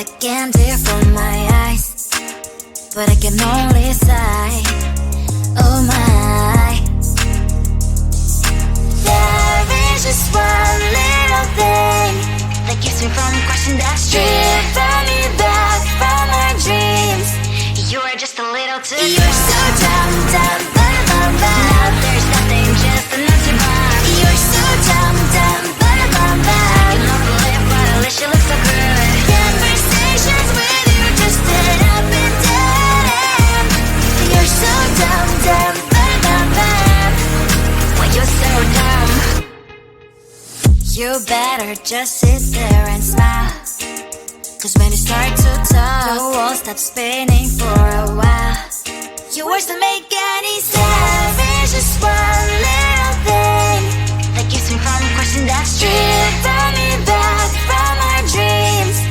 I can't tear from my eyes, but I can only sigh. Oh my. There is just one little thing that keeps me from crossing that street. Drive me back from my dreams. You are just a little too close. You're so dumb, dumb, but now there's nothing, just enough to buy. You're so dumb, dumb, but I cannot believe what at least you look so good. Conversations with you just end up in dead end. You're so dumb, dumb, but when you're so dumb, you better just sit there and smile. Cause when you start to talk, the world stops spinning for a while. Your words don't make any sense. There's just one little thing that keeps me from crossing that street. Draw me back from our dreams.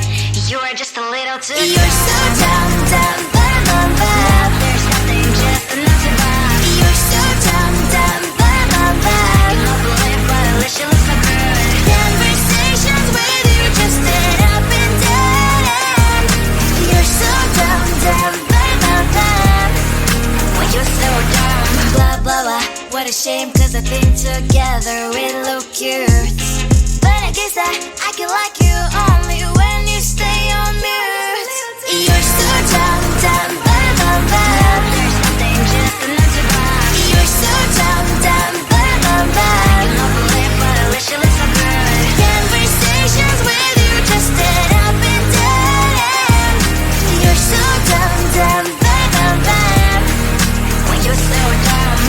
You are just a little too close. You're so dumb, dumb, but now there's nothing, just enough to buy. You're so dumb, dumb, but cannot believe what at least you look so good. Conversations with you just end up in dead end. You're so dumb, dumb, but when you're so dumb. Blah, blah, blah, what a shame, cause I think together we look cute. But I guess that I can like you only when you stay on mute. You're so dumb, dumb, but there's nothing, just enough to buy. You're so dumb, dumb, but cannot believe what at least you look so good. Conversations with you just end up in dead end. You're so dumb, dumb, but when you're so dumb.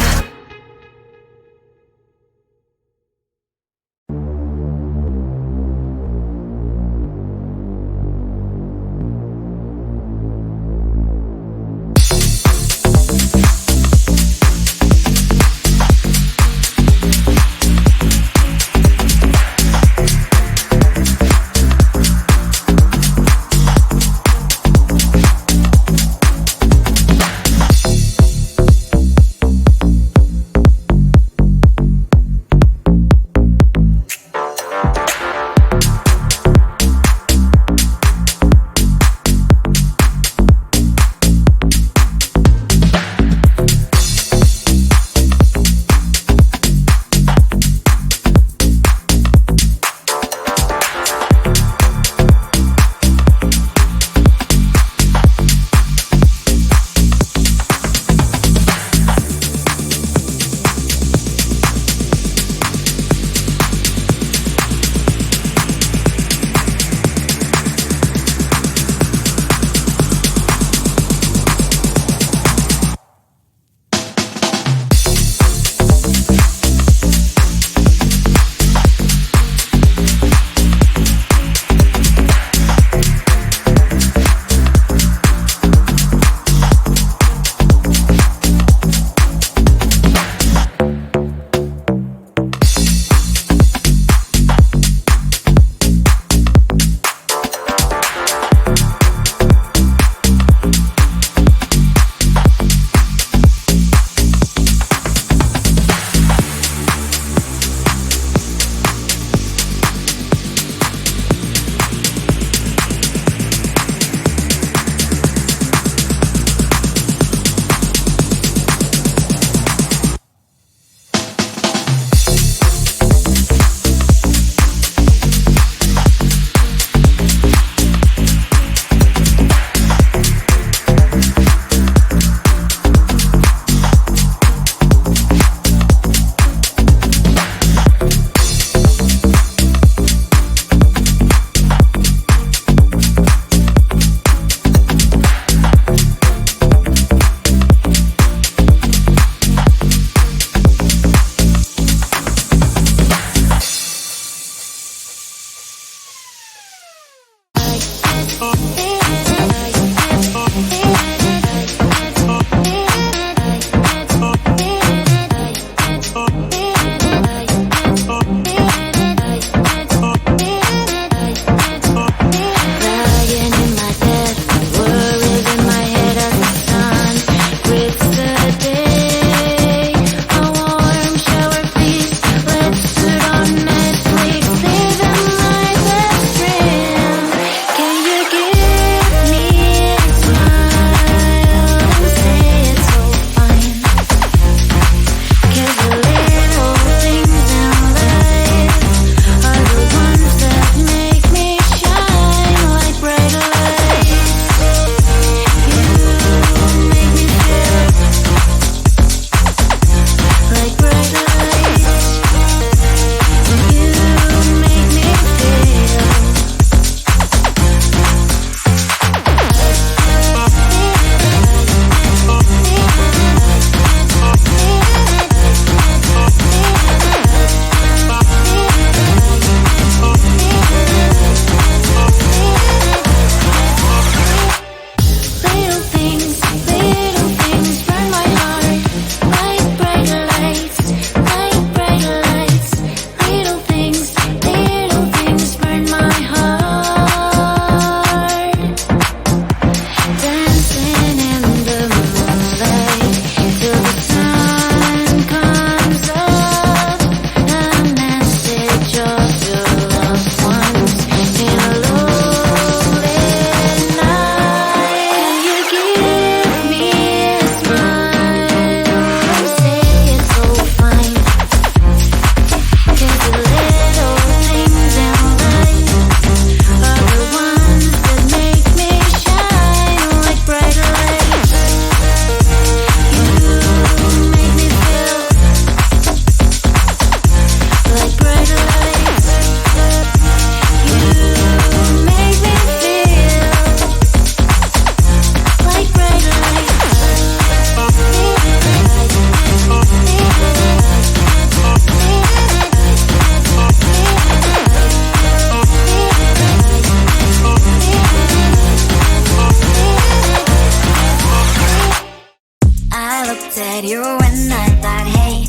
looked at you and I thought, hey,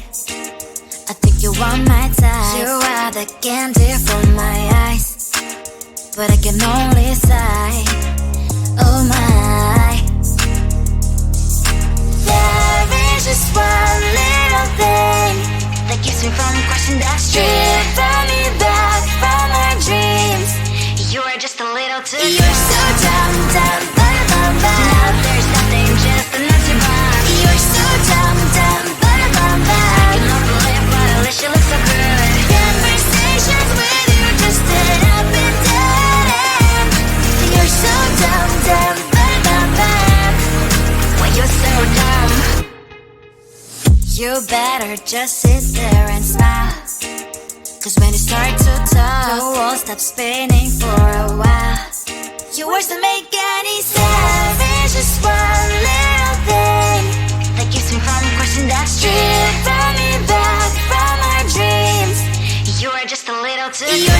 I think you want my type. You are the candy from my eyes, but I can only sigh, oh my. There is just one little thing that keeps me from crossing that street. Drive me back from my dreams. You are just a little too good. You're so dumb, dumb, bum, bum. Now there's nothing, just a nut to bomb. You're so dumb, dumb, bum, bum. I can overlap, but at least you look so good. Conversations with you just end up in dead end. You're so dumb, dumb, bum, bum. Why you're so dumb? You better just sit there and smile, 'cause when you start to talk, the world stops spinning for a while. Your words don't make any sense. There's just one little thing that keeps me from crossing that street. Drive me back from our dreams. You are just a little too good.